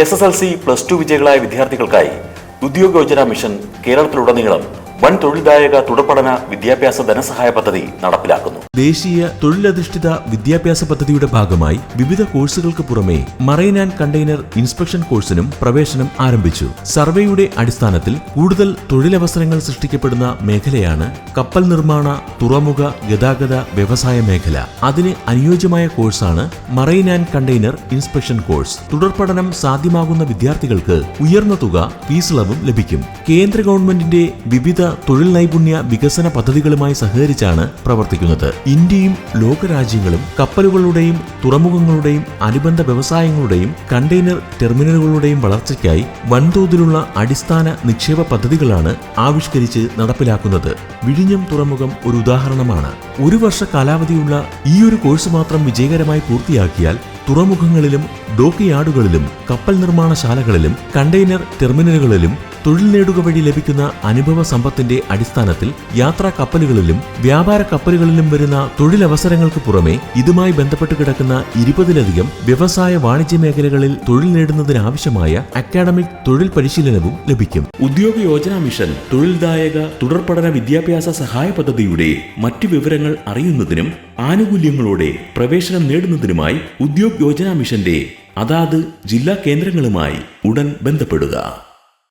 SSLC +2 വിജയികളായ വിദ്യാർത്ഥികൾക്കായി ഉദ്യോഗ Yojana mission കേരളത്തിലുടനീളം വൻ തൊഴിൽദായക തുടർപഠന വിദ്യാഭ്യാസ ധനസഹായ പദ്ധതി നടപ്പിലാക്കുന്നു. ദേശീയ തൊഴിലധിഷ്ഠിത വിദ്യാഭ്യാസ പദ്ധതിയുടെ ഭാഗമായി വിവിധ കോഴ്സുകൾക്ക് പുറമെ മറൈൻ ആൻഡ് കണ്ടെയ്നർ ഇൻസ്പെക്ഷൻ കോഴ്സിനും പ്രവേശനം ആരംഭിച്ചു. സർവേയുടെ അടിസ്ഥാനത്തിൽ കൂടുതൽ തൊഴിലവസരങ്ങൾ സൃഷ്ടിക്കപ്പെടുന്ന മേഖലയാണ് കപ്പൽ നിർമ്മാണ, തുറമുഖ, ഗതാഗത, വ്യവസായ മേഖല. അതിന് അനുയോജ്യമായ കോഴ്സാണ് marine and container inspection course. തുടർപഠനം സാധ്യമാകുന്ന വിദ്യാർത്ഥികൾക്ക് ഉയർന്ന തുക ഫീസ് ഇളവും ലഭിക്കും. കേന്ദ്ര ഗവൺമെന്റിന്റെ വിവിധ തൊഴിൽ നൈപുണ്യ വികസന പദ്ധതികളുമായി സഹകരിച്ചാണ് പ്രവർത്തിക്കുന്നത്. ഇന്ത്യയും ലോകരാജ്യങ്ങളും കപ്പലുകളുടെയും തുറമുഖങ്ങളുടെയും അനുബന്ധ വ്യവസായങ്ങളുടെയും കണ്ടെയ്നർ ടെർമിനലുകളുടെയും വളർച്ചയ്ക്കായി വൻതോതിലുള്ള അടിസ്ഥാന നിക്ഷേപ പദ്ധതികളാണ് ആവിഷ്കരിച്ച് നടപ്പിലാക്കുന്നത്. വിഴിഞ്ഞം തുറമുഖം ഒരു ഉദാഹരണമാണ്. 1 വർഷ കാലാവധിയുള്ള ഈയൊരു കോഴ്സ് മാത്രം വിജയകരമായി പൂർത്തിയാക്കിയാൽ തുറമുഖങ്ങളിലും ഡോക്ക് യാർഡുകളിലും കപ്പൽ നിർമ്മാണശാലകളിലും കണ്ടെയ്നർ ടെർമിനലുകളിലും തൊഴിൽ നേടുക വഴി ലഭിക്കുന്ന അനുഭവ സമ്പത്തിന്റെ അടിസ്ഥാനത്തിൽ യാത്രാ കപ്പലുകളിലും വ്യാപാര കപ്പലുകളിലും വരുന്ന തൊഴിലവസരങ്ങൾക്ക് പുറമെ ഇതുമായി ബന്ധപ്പെട്ട് കിടക്കുന്ന 20ലധികം വ്യവസായ വാണിജ്യ മേഖലകളിൽ തൊഴിൽ നേടുന്നതിനാവശ്യമായ അക്കാഡമിക് തൊഴിൽ പരിശീലനവും ലഭിക്കും. ഉദ്യോഗ യോജന മിഷൻ തൊഴിൽദായക തുടർപഠന വിദ്യാഭ്യാസ സഹായ പദ്ധതിയുടെ മറ്റു വിവരങ്ങൾ അറിയുന്നതിനും ആനുകൂല്യങ്ങളോടെ പ്രവേശനം നേടുന്നതിനുമായി ഉദ്യോഗ യോജന മിഷന്റെ അതാത് ജില്ലാ കേന്ദ്രങ്ങളുമായി ഉടൻ ബന്ധപ്പെടുക.